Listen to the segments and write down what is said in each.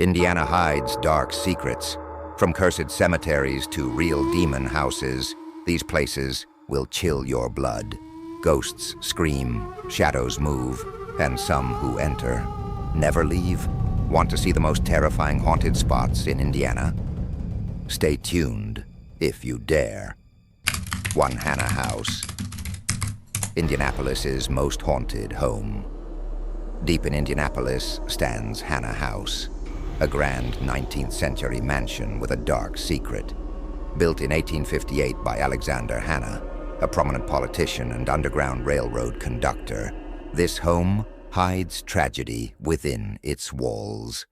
Indiana hides dark secrets. From cursed cemeteries to real demon houses, these places will chill your blood. Ghosts scream, shadows move, and some who enter never leave. Want to see the most terrifying haunted spots in Indiana? Stay tuned, if you dare. One Hannah House, Indianapolis's most haunted home. Deep in Indianapolis stands Hannah House, a grand 19th century mansion with a dark secret. Built in 1858 by Alexander Hannah, a prominent politician and Underground Railroad conductor, this home hides tragedy within its walls.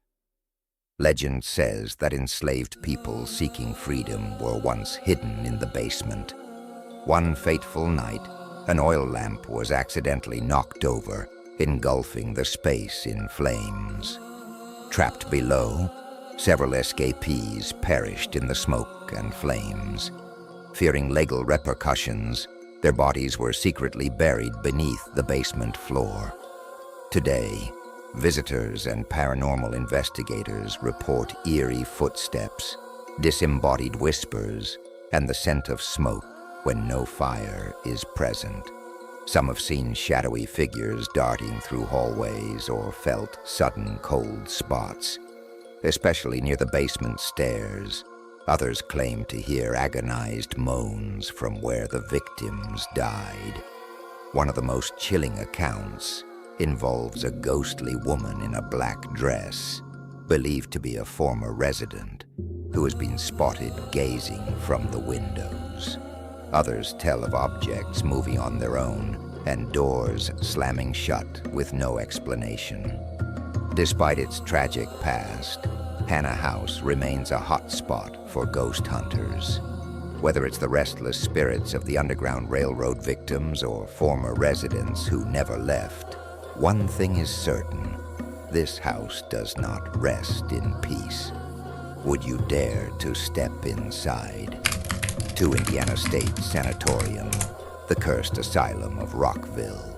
Legend says that enslaved people seeking freedom were once hidden in the basement. One fateful night, an oil lamp was accidentally knocked over, engulfing the space in flames. Trapped below, several escapees perished in the smoke and flames. Fearing legal repercussions, their bodies were secretly buried beneath the basement floor. Today, visitors and paranormal investigators report eerie footsteps, disembodied whispers, and the scent of smoke when no fire is present. Some have seen shadowy figures darting through hallways or felt sudden cold spots, especially near the basement stairs. Others claim to hear agonized moans from where the victims died. One of the most chilling accounts involves a ghostly woman in a black dress, believed to be a former resident, who has been spotted gazing from the windows. Others tell of objects moving on their own and doors slamming shut with no explanation. Despite its tragic past, Hannah House remains a hot spot for ghost hunters. Whether it's the restless spirits of the Underground Railroad victims or former residents who never left, one thing is certain: this house does not rest in peace. Would you dare to step inside? To Indiana State Sanatorium, the cursed asylum of Rockville.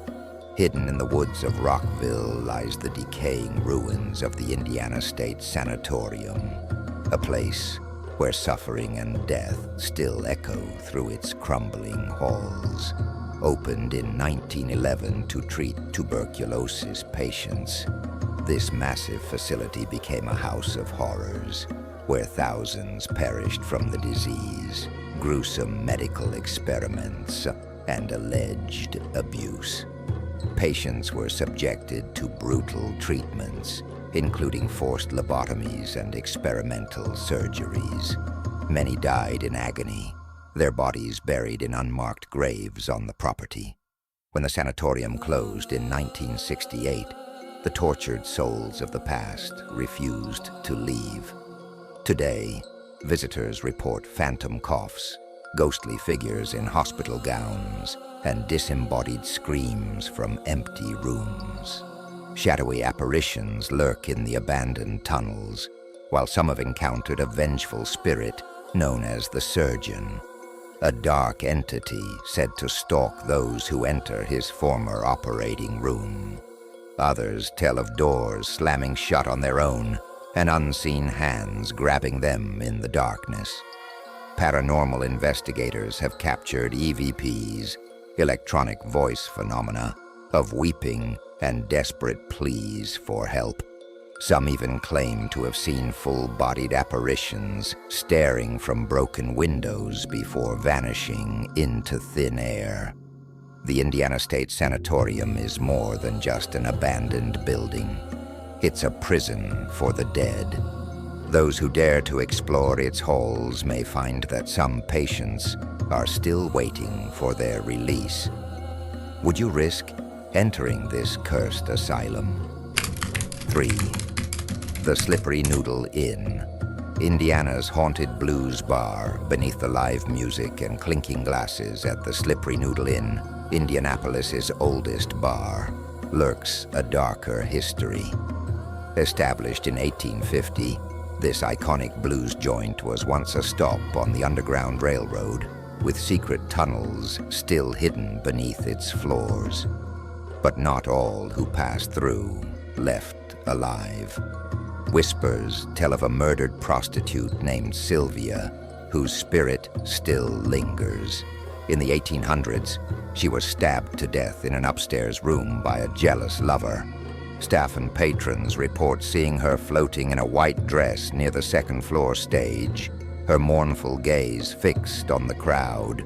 Hidden in the woods of Rockville lies the decaying ruins of the Indiana State Sanatorium, a place where suffering and death still echo through its crumbling halls. Opened in 1911 to treat tuberculosis patients, this massive facility became a house of horrors, where thousands perished from the disease, gruesome medical experiments, and alleged abuse. Patients were subjected to brutal treatments, including forced lobotomies and experimental surgeries. Many died in agony, their bodies buried in unmarked graves on the property. When the sanatorium closed in 1968, the tortured souls of the past refused to leave. Today, visitors report phantom coughs, ghostly figures in hospital gowns, and disembodied screams from empty rooms. Shadowy apparitions lurk in the abandoned tunnels, while some have encountered a vengeful spirit known as the Surgeon, a dark entity said to stalk those who enter his former operating room. Others tell of doors slamming shut on their own and unseen hands grabbing them in the darkness. Paranormal investigators have captured EVPs, electronic voice phenomena, of weeping and desperate pleas for help. Some even claim to have seen full-bodied apparitions staring from broken windows before vanishing into thin air. The Indiana State Sanatorium is more than just an abandoned building. It's a prison for the dead. Those who dare to explore its halls may find that some patients are still waiting for their release. Would you risk entering this cursed asylum? 3. The Slippery Noodle Inn, Indiana's haunted blues bar beneath the live music and clinking glasses at the Slippery Noodle Inn, Indianapolis's oldest bar, lurks a darker history. Established in 1850, this iconic blues joint was once a stop on the Underground Railroad, with secret tunnels still hidden beneath its floors. But not all who passed through left alive. Whispers tell of a murdered prostitute named Sylvia, whose spirit still lingers. In the 1800s, she was stabbed to death in an upstairs room by a jealous lover. Staff and patrons report seeing her floating in a white dress near the second-floor stage, her mournful gaze fixed on the crowd.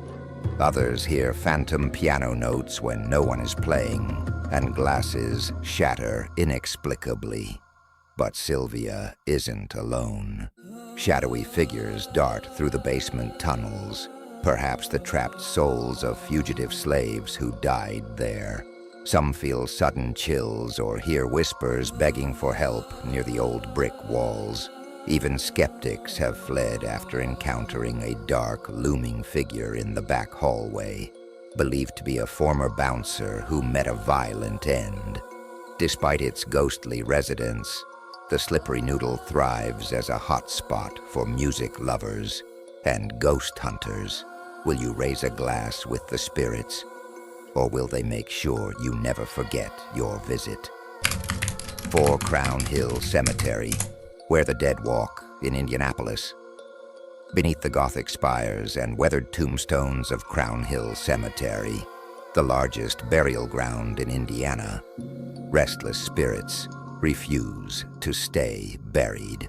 Others hear phantom piano notes when no one is playing, and glasses shatter inexplicably. But Sylvia isn't alone. Shadowy figures dart through the basement tunnels, perhaps the trapped souls of fugitive slaves who died there. Some feel sudden chills or hear whispers begging for help near the old brick walls. Even skeptics have fled after encountering a dark, looming figure in the back hallway, believed to be a former bouncer who met a violent end. Despite its ghostly residence, the Slippery Noodle thrives as a hotspot for music lovers and ghost hunters. Will you raise a glass with the spirits, or will they make sure you never forget your visit? 4 Crown Hill Cemetery, where the dead walk, in Indianapolis. Beneath the Gothic spires and weathered tombstones of Crown Hill Cemetery, the largest burial ground in Indiana, restless spirits refuse to stay buried.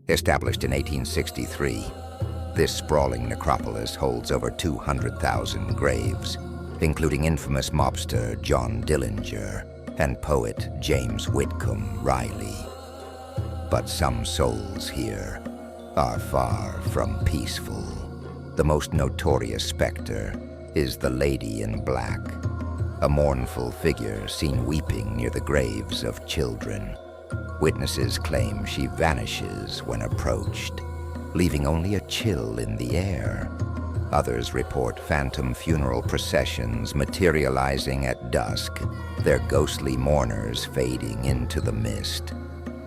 Established in 1863, this sprawling necropolis holds over 200,000 graves, including infamous mobster John Dillinger and poet James Whitcomb Riley. But some souls here are far from peaceful. The most notorious specter is the Lady in Black, a mournful figure seen weeping near the graves of children. Witnesses claim she vanishes when approached, leaving only a chill in the air. Others report phantom funeral processions materializing at dusk, their ghostly mourners fading into the mist.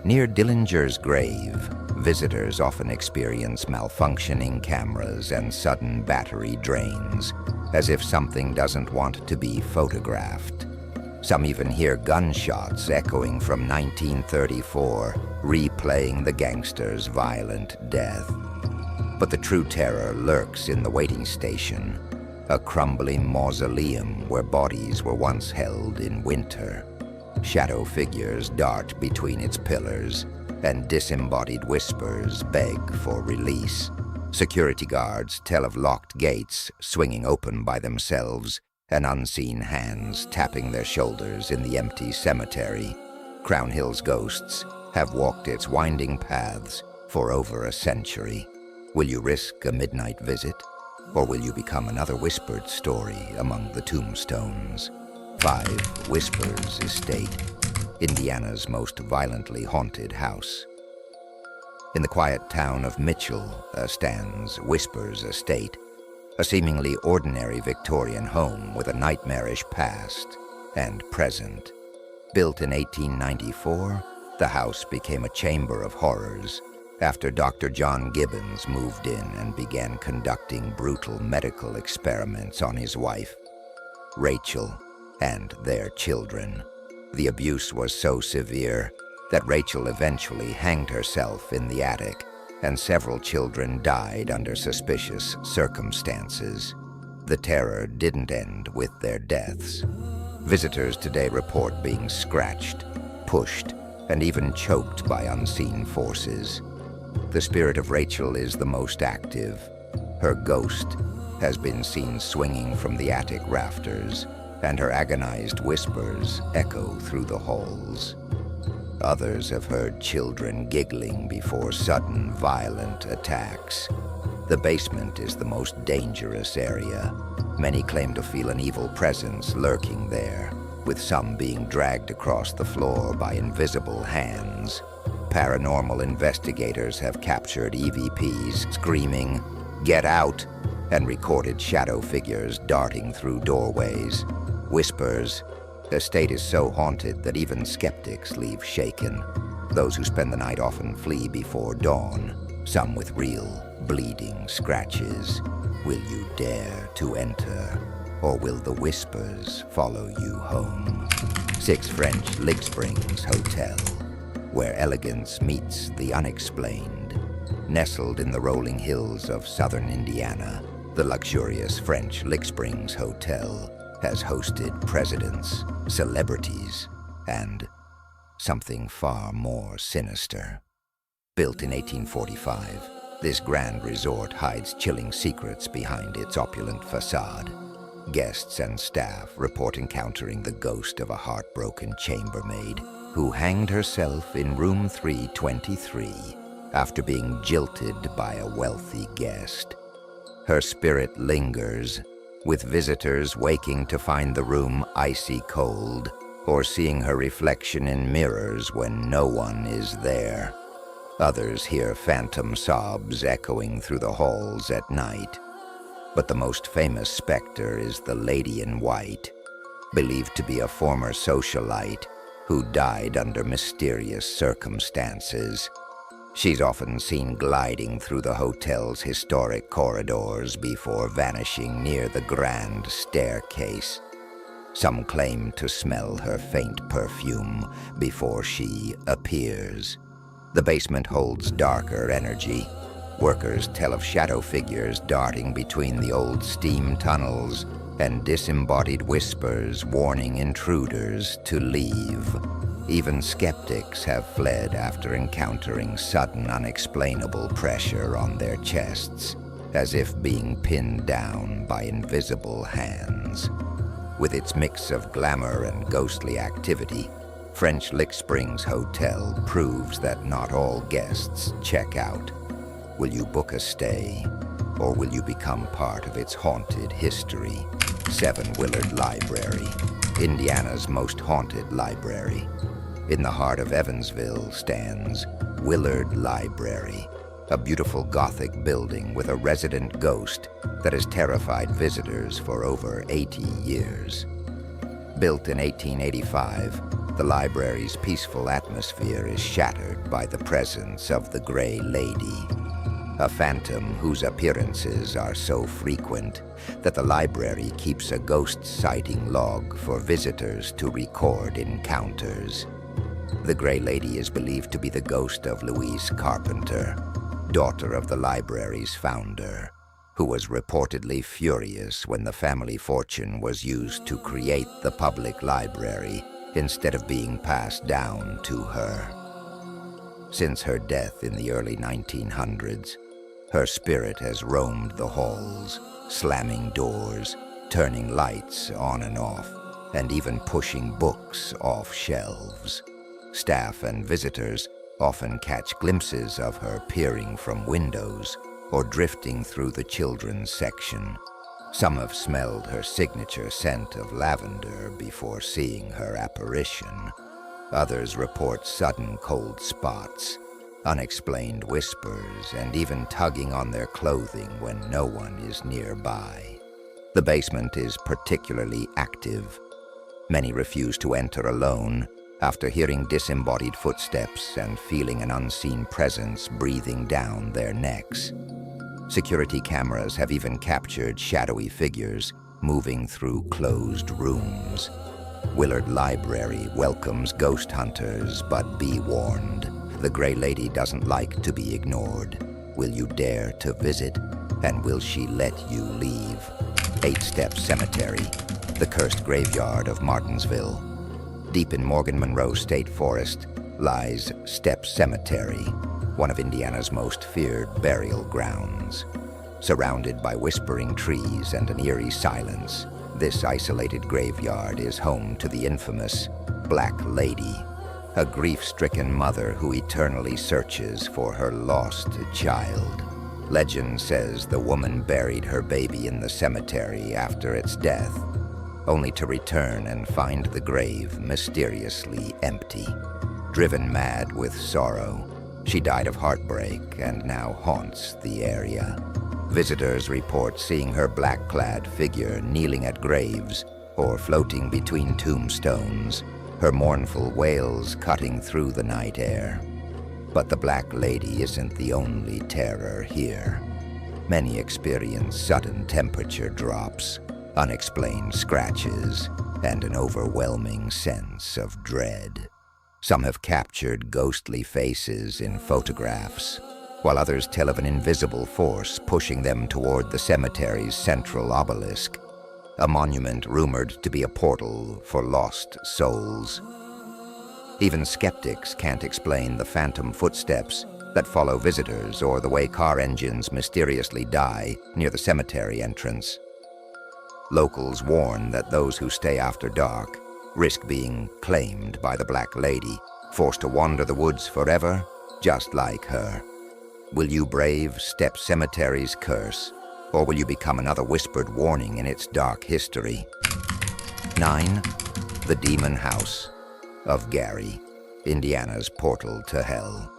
Near Dillinger's grave, visitors often experience malfunctioning cameras and sudden battery drains, as if something doesn't want to be photographed. Some even hear gunshots echoing from 1934, replaying the gangster's violent death. But the true terror lurks in the waiting station, a crumbling mausoleum where bodies were once held in winter. Shadow figures dart between its pillars, and disembodied whispers beg for release. Security guards tell of locked gates swinging open by themselves and unseen hands tapping their shoulders in the empty cemetery. Crown Hill's ghosts have walked its winding paths for over a century. Will you risk a midnight visit, or will you become another whispered story among the tombstones? 5 Whispers Estate, Indiana's most violently haunted house. In the quiet town of Mitchell stands Whispers Estate, a seemingly ordinary Victorian home with a nightmarish past and present. Built in 1894, the house became a chamber of horrors after Dr. John Gibbons moved in and began conducting brutal medical experiments on his wife, Rachel, and their children. The abuse was so severe that Rachel eventually hanged herself in the attic, and several children died under suspicious circumstances. The terror didn't end with their deaths. Visitors today report being scratched, pushed, and even choked by unseen forces. The spirit of Rachel is the most active. Her ghost has been seen swinging from the attic rafters, and her agonized whispers echo through the halls. Others have heard children giggling before sudden, violent attacks. The basement is the most dangerous area. Many claim to feel an evil presence lurking there, with some being dragged across the floor by invisible hands. Paranormal investigators have captured EVPs screaming, "Get out!" and recorded shadow figures darting through doorways. Whispers Estate is so haunted that even skeptics leave shaken. Those who spend the night often flee before dawn, some with real, bleeding scratches. Will you dare to enter, or will the whispers follow you home? 6 French Lig Springs Hotel. where elegance meets the unexplained. Nestled in the rolling hills of southern Indiana, the luxurious French Lick Springs Hotel has hosted presidents, celebrities, and something far more sinister. Built in 1845, this grand resort hides chilling secrets behind its opulent facade. Guests and staff report encountering the ghost of a heartbroken chambermaid who hanged herself in room 323 after being jilted by a wealthy guest. Her spirit lingers, with visitors waking to find the room icy cold or seeing her reflection in mirrors when no one is there. Others hear phantom sobs echoing through the halls at night. But the most famous specter is the Lady in White, believed to be a former socialite who died under mysterious circumstances. She's often seen gliding through the hotel's historic corridors before vanishing near the grand staircase. Some claim to smell her faint perfume before she appears. The basement holds darker energy. Workers tell of shadow figures darting between the old steam tunnels and disembodied whispers warning intruders to leave. Even skeptics have fled after encountering sudden, unexplainable pressure on their chests, as if being pinned down by invisible hands. With its mix of glamour and ghostly activity, French Lick Springs Hotel proves that not all guests check out. Will you book a stay, or will you become part of its haunted history? 7 Willard Library, Indiana's most haunted library. In the heart of Evansville stands Willard Library, a beautiful Gothic building with a resident ghost that has terrified visitors for over 80 years. Built in 1885, the library's peaceful atmosphere is shattered by the presence of the Gray Lady, a phantom whose appearances are so frequent that the library keeps a ghost sighting log for visitors to record encounters. The Gray Lady is believed to be the ghost of Louise Carpenter, daughter of the library's founder, who was reportedly furious when the family fortune was used to create the public library instead of being passed down to her. Since her death in the early 1900s, her spirit has roamed the halls, slamming doors, turning lights on and off, and even pushing books off shelves. Staff and visitors often catch glimpses of her peering from windows or drifting through the children's section. Some have smelled her signature scent of lavender before seeing her apparition. Others report sudden cold spots, unexplained whispers, and even tugging on their clothing when no one is nearby. The basement is particularly active. Many refuse to enter alone after hearing disembodied footsteps and feeling an unseen presence breathing down their necks. Security cameras have even captured shadowy figures moving through closed rooms. Willard Library welcomes ghost hunters, but be warned. The Gray Lady doesn't like to be ignored. Will you dare to visit? And will she let you leave? 8 Step Cemetery, the cursed graveyard of Martinsville. Deep in Morgan Monroe State Forest lies Step Cemetery, one of Indiana's most feared burial grounds. Surrounded by whispering trees and an eerie silence, this isolated graveyard is home to the infamous Black Lady, a grief-stricken mother who eternally searches for her lost child. Legend says the woman buried her baby in the cemetery after its death, only to return and find the grave mysteriously empty. Driven mad with sorrow, she died of heartbreak and now haunts the area. Visitors report seeing her black-clad figure kneeling at graves or floating between tombstones, her mournful wails cutting through the night air. But the Black Lady isn't the only terror here. Many experience sudden temperature drops, unexplained scratches, and an overwhelming sense of dread. Some have captured ghostly faces in photographs, while others tell of an invisible force pushing them toward the cemetery's central obelisk, a monument rumored to be a portal for lost souls. Even skeptics can't explain the phantom footsteps that follow visitors or the way car engines mysteriously die near the cemetery entrance. Locals warn that those who stay after dark risk being claimed by the Black Lady, forced to wander the woods forever, just like her. Will you brave Step Cemetery's curse, or will you become another whispered warning in its dark history? 9. The Demon House of Gary, Indiana's portal to hell.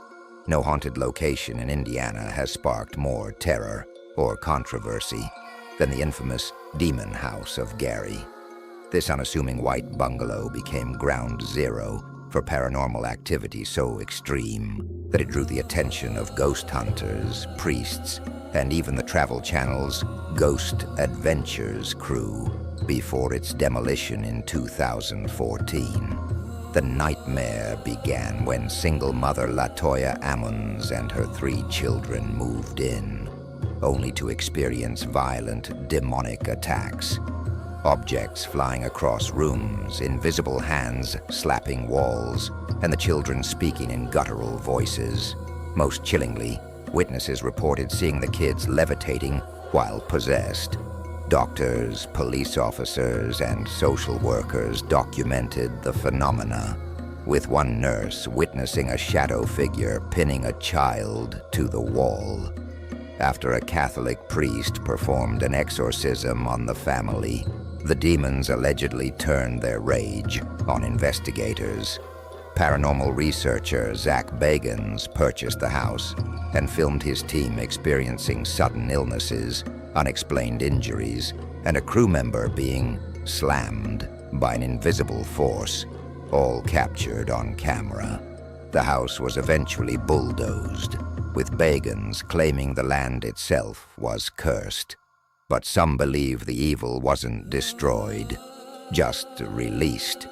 No haunted location in Indiana has sparked more terror or controversy than the infamous Demon House of Gary. This unassuming white bungalow became ground zero for paranormal activity so extreme that it drew the attention of ghost hunters, priests, and even the Travel Channel's Ghost Adventures crew before its demolition in 2014. The nightmare began when single mother LaToya Ammons and her 3 children moved in, only to experience violent, demonic attacks. Objects flying across rooms, invisible hands slapping walls, and the children speaking in guttural voices. Most chillingly, witnesses reported seeing the kids levitating while possessed. Doctors, police officers, and social workers documented the phenomena, with one nurse witnessing a shadow figure pinning a child to the wall. After a Catholic priest performed an exorcism on the family, the demons allegedly turned their rage on investigators. Paranormal researcher Zach Bagans purchased the house and filmed his team experiencing sudden illnesses, unexplained injuries, and a crew member being slammed by an invisible force, all captured on camera. The house was eventually bulldozed, with Bagans claiming the land itself was cursed. But some believe the evil wasn't destroyed, just released.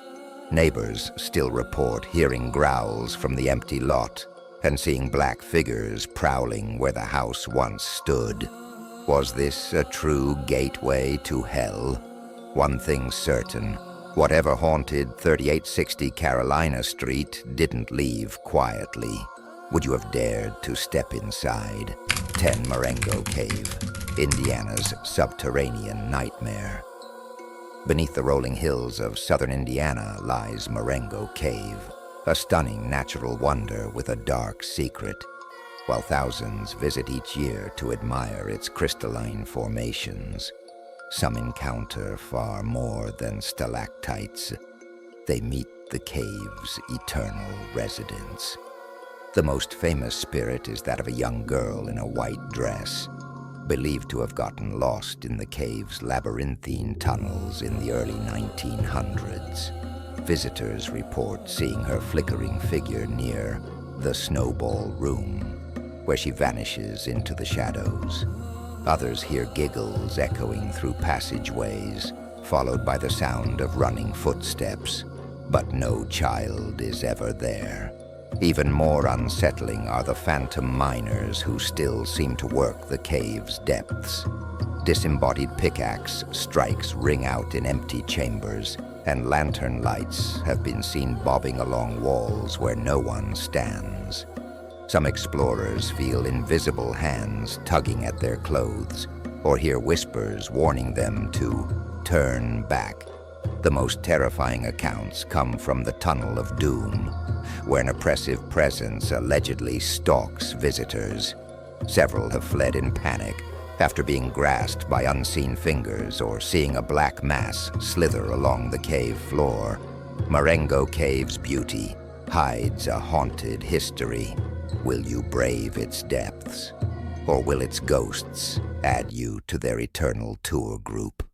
Neighbors still report hearing growls from the empty lot and seeing black figures prowling where the house once stood. Was this a true gateway to hell? One thing's certain, whatever haunted 3860 Carolina Street didn't leave quietly. Would you have dared to step inside? 10 Moringo Cave, Indiana's subterranean nightmare. Beneath the rolling hills of southern Indiana lies Moringo Cave, a stunning natural wonder with a dark secret. While thousands visit each year to admire its crystalline formations, some encounter far more than stalactites. They meet the cave's eternal residents. The most famous spirit is that of a young girl in a white dress, believed to have gotten lost in the cave's labyrinthine tunnels in the early 1900s. Visitors report seeing her flickering figure near the Snowball Room, where she vanishes into the shadows. Others hear giggles echoing through passageways, followed by the sound of running footsteps, but no child is ever there. Even more unsettling are the phantom miners who still seem to work the cave's depths. Disembodied pickaxe strikes ring out in empty chambers, and lantern lights have been seen bobbing along walls where no one stands. Some explorers feel invisible hands tugging at their clothes, or hear whispers warning them to turn back. The most terrifying accounts come from the Tunnel of Doom, where an oppressive presence allegedly stalks visitors. Several have fled in panic after being grasped by unseen fingers or seeing a black mass slither along the cave floor. Moringo Cave's beauty hides a haunted history. Will you brave its depths, or will its ghosts add you to their eternal tour group?